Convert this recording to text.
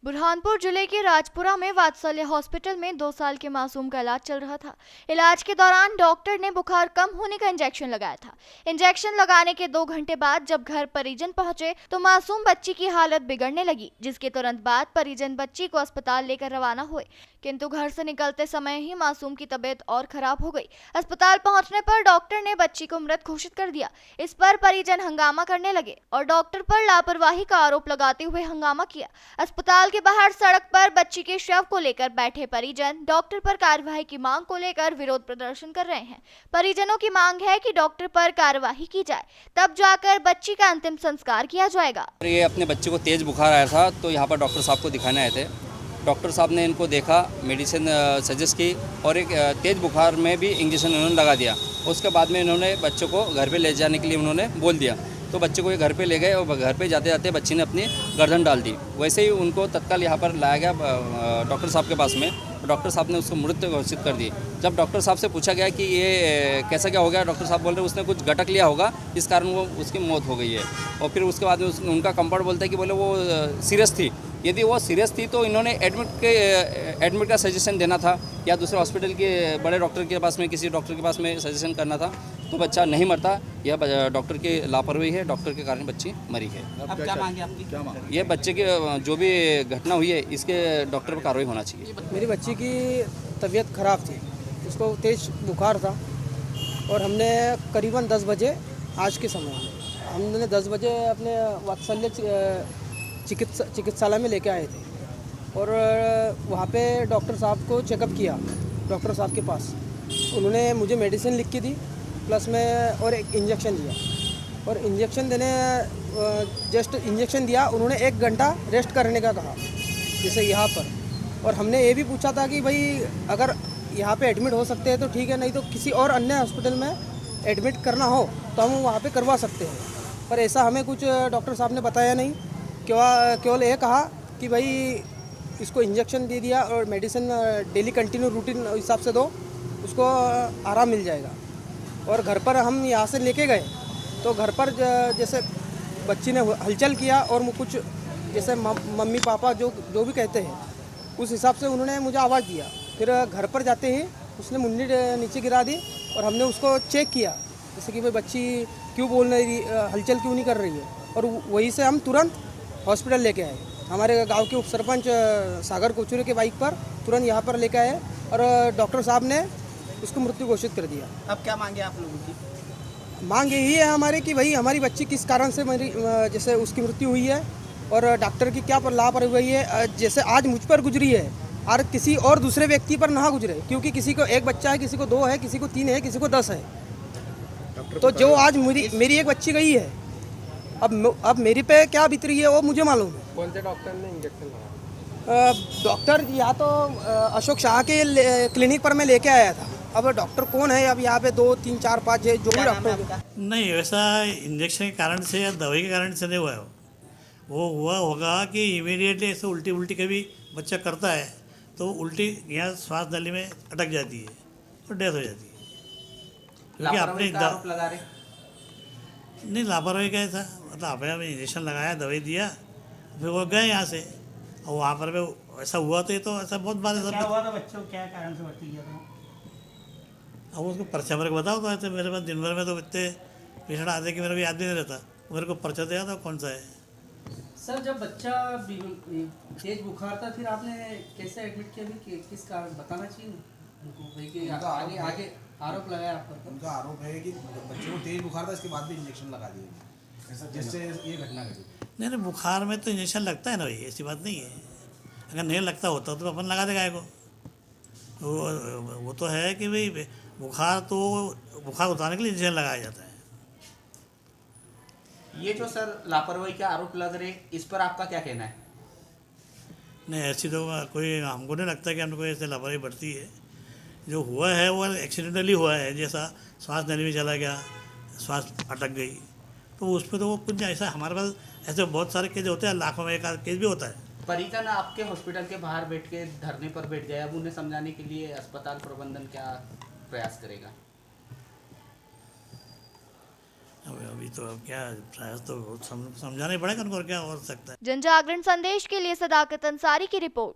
बुरहानपुर जिले के राजपुरा में वात्सल्य हॉस्पिटल में 2 साल के मासूम का इलाज चल रहा था। इलाज के दौरान डॉक्टर ने बुखार कम होने का इंजेक्शन लगाया था। इंजेक्शन लगाने के 2 घंटे बाद जब घर परिजन पहुंचे तो मासूम बच्ची की हालत बिगड़ने लगी, जिसके तुरंत बाद परिजन बच्ची को अस्पताल लेकर रवाना हुए, किंतु घर से निकलते समय ही मासूम की तबीयत और खराब हो गई। अस्पताल पहुंचने पर डॉक्टर ने बच्ची को मृत घोषित कर दिया। इस पर परिजन हंगामा करने लगे और डॉक्टर पर लापरवाही का आरोप लगाते हुए हंगामा किया। अस्पताल के बाहर सड़क पर बच्ची के शव को लेकर बैठे परिजन डॉक्टर पर कार्रवाई की मांग को लेकर विरोध प्रदर्शन कर रहे हैं। परिजनों की मांग है कि डॉक्टर पर कार्रवाई की जाए, तब जाकर बच्ची का अंतिम संस्कार किया जाएगा। ये अपने बच्चे को तेज बुखार आया था तो यहाँ पर डॉक्टर साहब को दिखाने आए थे। डॉक्टर साहब ने इनको देखा, मेडिसिन सजेस्ट की और एक तेज़ बुखार में भी इंजेक्शन उन्होंने लगा दिया। उसके बाद में इन्होंने बच्चों को घर पे ले जाने के लिए उन्होंने बोल दिया, तो बच्चे को ये घर पे ले गए और घर पे जाते जाते बच्ची ने अपनी गर्दन डाल दी। वैसे ही उनको तत्काल यहाँ पर लाया गया डॉक्टर साहब के पास में। डॉक्टर साहब ने उसको मृत घोषित कर दी। जब डॉक्टर साहब से पूछा गया कि ये कैसा क्या हो गया, डॉक्टर साहब बोल रहे उसने कुछ गटक लिया होगा, इस कारण वो उसकी मौत हो गई है। और फिर उसके बाद में उनका कंपाउंडर बोलता है कि बोले वो सीरियस थी। यदि वो सीरियस थी तो इन्होंने एडमिट का सजेशन देना था या दूसरे हॉस्पिटल के बड़े डॉक्टर के पास में, किसी डॉक्टर के पास में सजेशन करना था, तो बच्चा नहीं मरता। यह डॉक्टर की लापरवाही है, डॉक्टर के कारण बच्ची मरी है। अब क्या मांगे आपकी? क्या मांगे? ये बच्चे की जो भी घटना हुई है इसके डॉक्टर पर कार्रवाई होना चाहिए। मेरी बच्ची की तबीयत ख़राब थी, उसको तेज़ बुखार था और हमने करीबन 10 बजे आज के समय हमने 10 बजे अपने वात्सल्य चिकित्सालय में लेके आए थे और वहाँ पे डॉक्टर साहब को चेकअप किया। डॉक्टर साहब के पास उन्होंने मुझे मेडिसिन लिख के दी, प्लस में और एक इंजेक्शन दिया और इंजेक्शन देने जस्ट इंजेक्शन दिया। उन्होंने 1 घंटा रेस्ट करने का कहा जैसे यहाँ पर। और हमने ये भी पूछा था कि भाई अगर यहाँ पे एडमिट हो सकते हैं तो ठीक है, नहीं तो किसी और अन्य हॉस्पिटल में एडमिट करना हो तो हम वहाँ पे करवा सकते हैं। पर ऐसा हमें कुछ डॉक्टर साहब ने बताया नहीं। केवल ये कहा कि भाई इसको इंजेक्शन दे दिया और मेडिसिन डेली कंटिन्यू रूटीन हिसाब से दो, उसको आराम मिल जाएगा। और घर पर हम यहाँ से लेके गए तो घर पर जैसे बच्ची ने हलचल किया और कुछ जैसे मम्मी पापा जो भी कहते हैं उस हिसाब से उन्होंने मुझे आवाज़ दिया। फिर घर पर जाते ही उसने मुंडी नीचे गिरा दी और हमने उसको चेक किया जैसे कि भाई बच्ची क्यों बोल नहीं रही, हलचल क्यों नहीं कर रही है। और वहीं से हम तुरंत हॉस्पिटल लेके आए। हमारे गांव के उप सरपंच सागर कोचुरे के बाइक पर तुरंत यहाँ पर लेके आए और डॉक्टर साहब ने उसको मृत्यु घोषित कर दिया। अब क्या मांगे आप लोगों की? मांग यही है हमारे कि भाई हमारी बच्ची किस कारण से जैसे उसकी मृत्यु हुई है और डॉक्टर की क्या लापरवाही है, जैसे आज मुझ पर गुजरी है और किसी और दूसरे व्यक्ति पर ना गुजरे, क्योंकि किसी को 1 बच्चा है, किसी को 2 है, किसी को 3 है, किसी को 10 है। तो जो आज मेरी एक बच्ची गई है, अब मेरी पे क्या बीत रही है वो मुझे मालूम है। कौन से डॉक्टर ने इंजेक्शन लगाया? डॉक्टर या तो अशोक शाह के क्लिनिक पर मैं लेके आया था। अब डॉक्टर कौन है, अब यहाँ पे 2, 3, 4, 5 है जो भी डॉक्टर। नहीं, वैसा इंजेक्शन के कारण से या दवाई के कारण से नहीं हुआ है। वो हुआ होगा कि इमीडिएटली ऐसे उल्टी कभी बच्चा करता है तो उल्टी यहाँ श्वास नली में अटक जाती है तो डेथ हो जाती है। क्योंकि आपने आरोप लगा रहे? नहीं, लापरवाही क्या था, मतलब आपने इंजेक्शन लगाया, दवाई दिया, फिर वो गए यहाँ से और वहाँ पर भी ऐसा हुआ तो ऐसा बहुत बात है। क्या हुआ था बच्चों को, क्या कारण से भर्ती किया था? अब उसको पर्चा मेरे को बताओ तो ऐसे मेरे पास दिन भर में तो इतने पेशेंट आते कि मेरे को याद भी नहीं रहता। मेरे को पर्चा देगा था कौन सा है। सर, जब बच्चा तेज बुखार था फिर आपने कैसे एडमिट किया, भी किस कारण बताना चाहिए उनको भाई कि आगे आरोप लगाया आप पर? उनका आरोप है कि बच्चे को तेज बुखार था, इसके बाद भी इंजेक्शन लगा दिए, जिससे ये घटना घटी। नहीं, बुखार में तो इंजेक्शन लगता है ना भाई, ऐसी बात नहीं है। अगर नहीं लगता होता तो अपन लगा देगा को। वो तो है कि भाई बुखार उतारने के लिए इंजेक्शन लगाया जाता है। ये जो सर लापरवाही के आरोप लग रहे, इस पर आपका क्या कहना है? नहीं, ऐसी तो कोई हमको नहीं लगता कि हमको ऐसे लापरवाही बढ़ती है। जो हुआ है वो एक्सीडेंटली हुआ है, जैसा श्वास नली में चला गया, श्वास अटक गई, तो उस पर तो वो कुछ ऐसा हमारे पास ऐसे बहुत सारे केस होते हैं, लाखों में एक आध केस भी होता है। परिजन आपके हॉस्पिटल के बाहर बैठ के धरने पर बैठ गए, अब उन्हें समझाने के लिए अस्पताल प्रबंधन क्या प्रयास करेगा? अभी तो अब क्या प्रयास तो समझाना ही पड़ेगा उनको, और क्या हो सकता है। जन जागरण संदेश के लिए सदाकत अंसारी की रिपोर्ट।